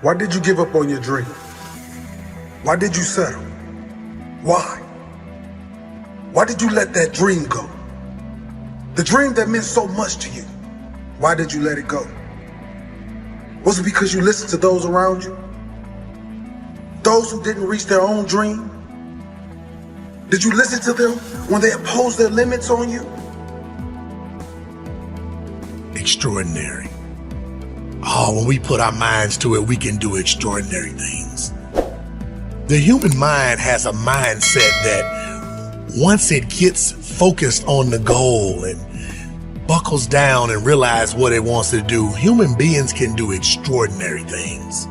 Why did you give up on your dream? Why did you settle? Why? Why did you let that dream go? The dream that meant so much to you. Why did you let it go? Was it because you listened to those around you? Those who didn't reach their own dream? Did you listen to them when they imposed their limits on you? Extraordinary. Oh, when we put our minds to it, we can do extraordinary things. The human mind has a mindset that once it gets focused on the goal and buckles down and realizes what it wants to do, human beings can do extraordinary things.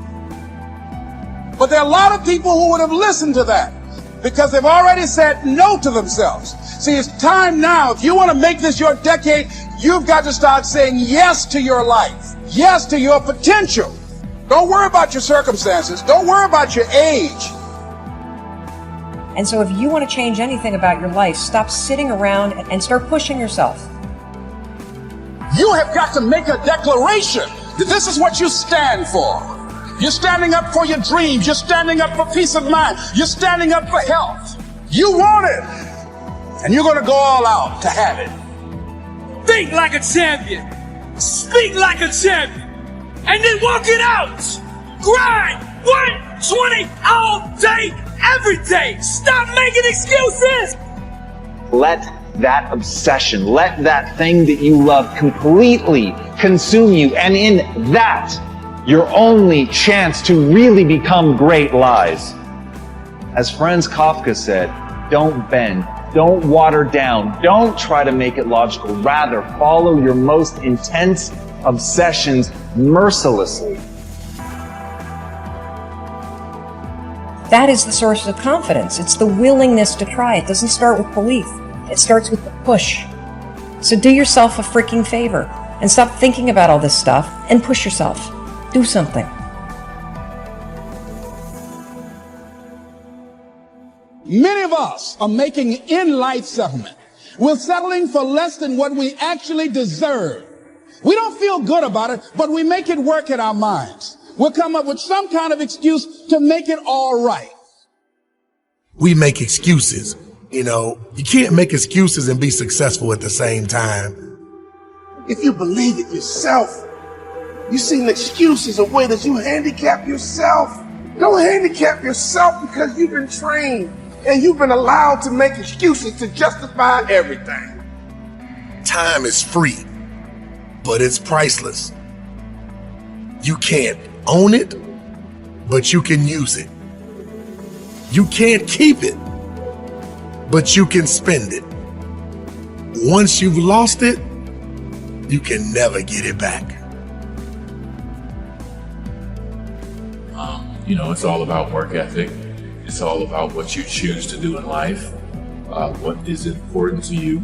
But there are a lot of people who would have listened to that because they've already said no to themselves. See, it's time now. If you want to make this your decade, you've got to start saying yes to your life, yes to your potential. Don't worry about your circumstances. Don't worry about your age. And so if you want to change anything about your life, stop sitting around and start pushing yourself. You have got to make a declaration that this is what you stand for. You're standing up for your dreams. You're standing up for peace of mind. You're standing up for health. You want it. And you're going to go all out to have it. Think like a champion. Speak like a champion. And then walk it out. Grind 120 all day, every day. Stop making excuses. Let that obsession, let that thing that you love completely consume you. And in that, your only chance to really become great lies. As Franz Kafka said, don't bend, don't water down, don't try to make it logical. Rather, follow your most intense obsessions mercilessly. That is the source of confidence. It's the willingness to try. It doesn't start with belief. It starts with the push. So do yourself a freaking favor and stop thinking about all this stuff and push yourself. Do something. Many of us are making in-life settlement. We're settling for less than what we actually deserve. We don't feel good about it, but we make it work in our minds. We'll come up with some kind of excuse to make it all right. We make excuses. You know, you can't make excuses and be successful at the same time. If you believe it yourself, you see an excuse as a way that you handicap yourself. Don't handicap yourself because you've been trained and you've been allowed to make excuses to justify everything. Time is free, but it's priceless. You can't own it, but you can use it. You can't keep it, but you can spend it. Once you've lost it, you can never get it back. You know, it's all about work ethic. It's all about what you choose to do in life. What is important to you?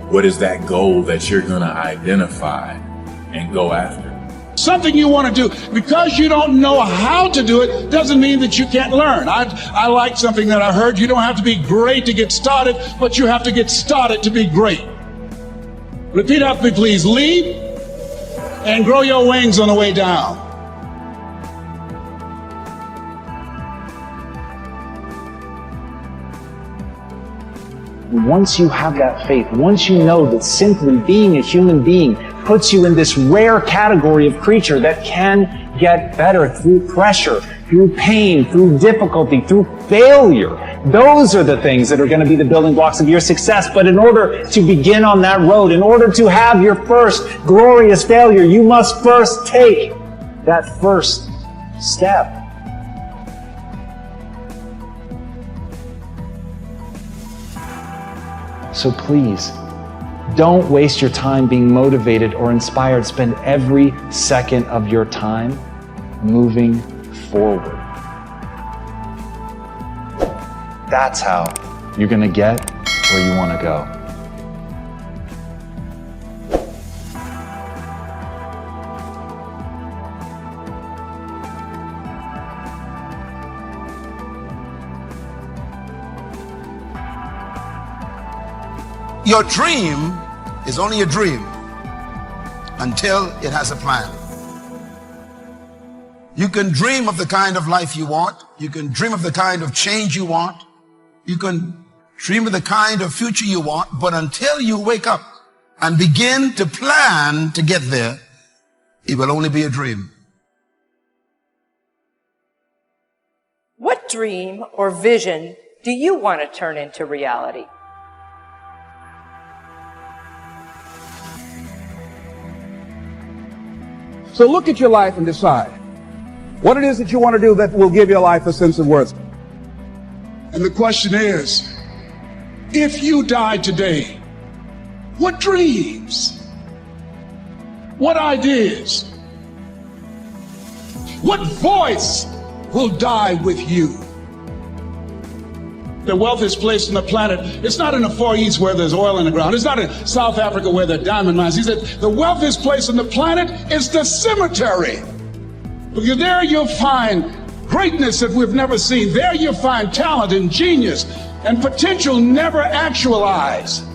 What is that goal that you're going to identify and go after? Something you want to do. Because you don't know how to do it doesn't mean that you can't learn. I like something that I heard. You don't have to be great to get started, but you have to get started to be great. Repeat after me, please. Lead and grow your wings on the way down. Once you have that faith, once you know that simply being a human being puts you in this rare category of creature that can get better through pressure, through pain, through difficulty, through failure. Those are the things that are going to be the building blocks of your success. But in order to begin on that road, in order to have your first glorious failure, you must first take that first step. So please, don't waste your time being motivated or inspired. Spend every second of your time moving forward. That's how you're going to get where you want to go. Your dream is only a dream until it has a plan. You can dream of the kind of life you want. You can dream of the kind of change you want. You can dream of the kind of future you want, but until you wake up and begin to plan to get there, it will only be a dream. What dream or vision do you want to turn into reality? So look at your life and decide what it is that you want to do that will give your life a sense of worth. And the question is, if you died today, what dreams, what ideas, what voice will die with you? The wealthiest place on the planet, it's not in the Far East where there's oil in the ground. It's not in South Africa where there are diamond mines. He said the wealthiest place on the planet is the cemetery. Because there you'll find greatness that we've never seen. There you'll find talent and genius and potential never actualized.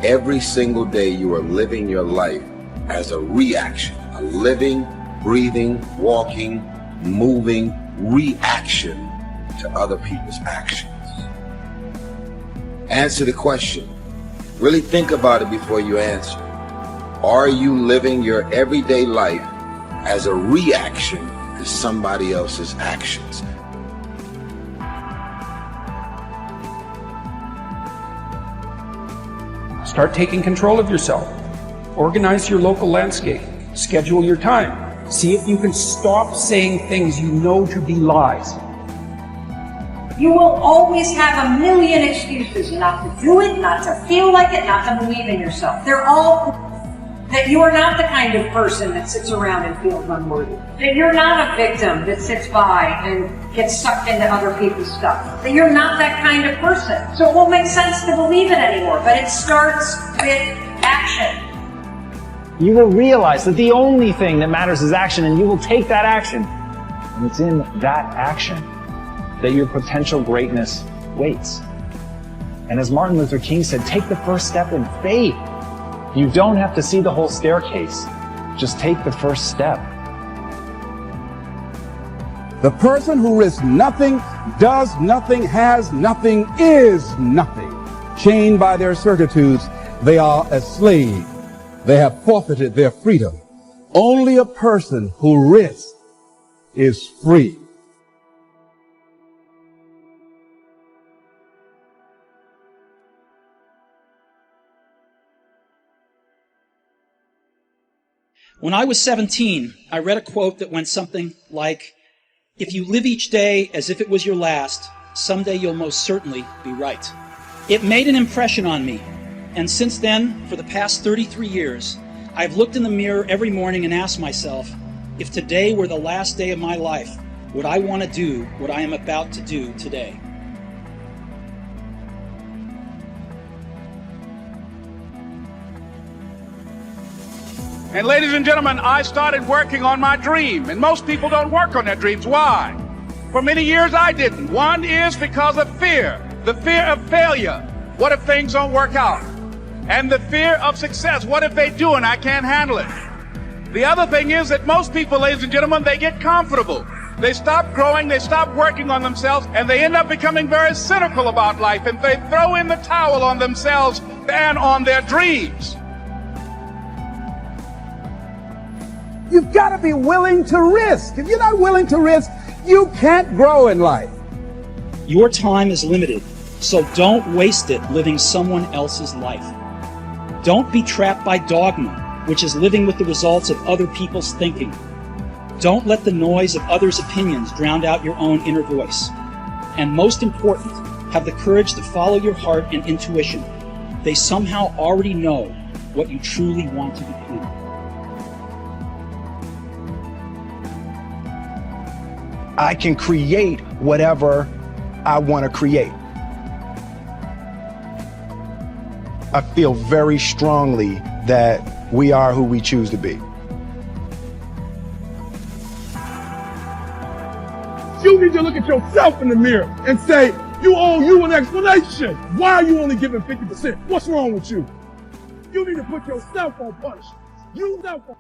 Every single day you are living your life as a reaction, a living, breathing, walking, moving reaction to other people's actions. Answer the question. Really think about it before you answer. Are you living your everyday life as a reaction to somebody else's actions? Start taking control of yourself. Organize your local landscape. Schedule your time. See if you can stop saying things you know to be lies. You will always have a million excuses not to do it, not to feel like it, not to believe in yourself. They're all that you are not the kind of person that sits around and feels unworthy. That you're not a victim that sits by and gets sucked into other people's stuff. That you're not that kind of person. So it won't make sense to believe it anymore, but it starts with action. You will realize that the only thing that matters is action, and you will take that action. And it's in that action that your potential greatness waits. And as Martin Luther King said, take the first step in faith. You don't have to see the whole staircase. Just take the first step. The person who risks nothing, does nothing, has nothing, is nothing. Chained by their certitudes, they are a slave. They have forfeited their freedom. Only a person who risks is free. When I was 17, I read a quote that went something like, "If you live each day as if it was your last, someday you'll most certainly be right." It made an impression on me, and since then, for the past 33 years, I've looked in the mirror every morning and asked myself, if today were the last day of my life, would I want to do what I am about to do today? And ladies and gentlemen, I started working on my dream. And most people don't work on their dreams. Why? For many years I didn't. One is because of fear. The fear of failure. What if things don't work out? And the fear of success. What if they do and I can't handle it? The other thing is that most people, ladies and gentlemen, they get comfortable. They stop growing, they stop working on themselves, and they end up becoming very cynical about life. And they throw in the towel on themselves and on their dreams. You've got to be willing to risk. If you're not willing to risk, you can't grow in life. Your time is limited, so don't waste it living someone else's life. Don't be trapped by dogma, which is living with the results of other people's thinking. Don't let the noise of others' opinions drown out your own inner voice. And most important, have the courage to follow your heart and intuition. They somehow already know what you truly want to become. I can create whatever I want to create. I feel very strongly that we are who we choose to be. You need to look at yourself in the mirror and say, you owe you an explanation. Why are you only giving 50%? What's wrong with you? You need to put yourself on punishment. You yourself on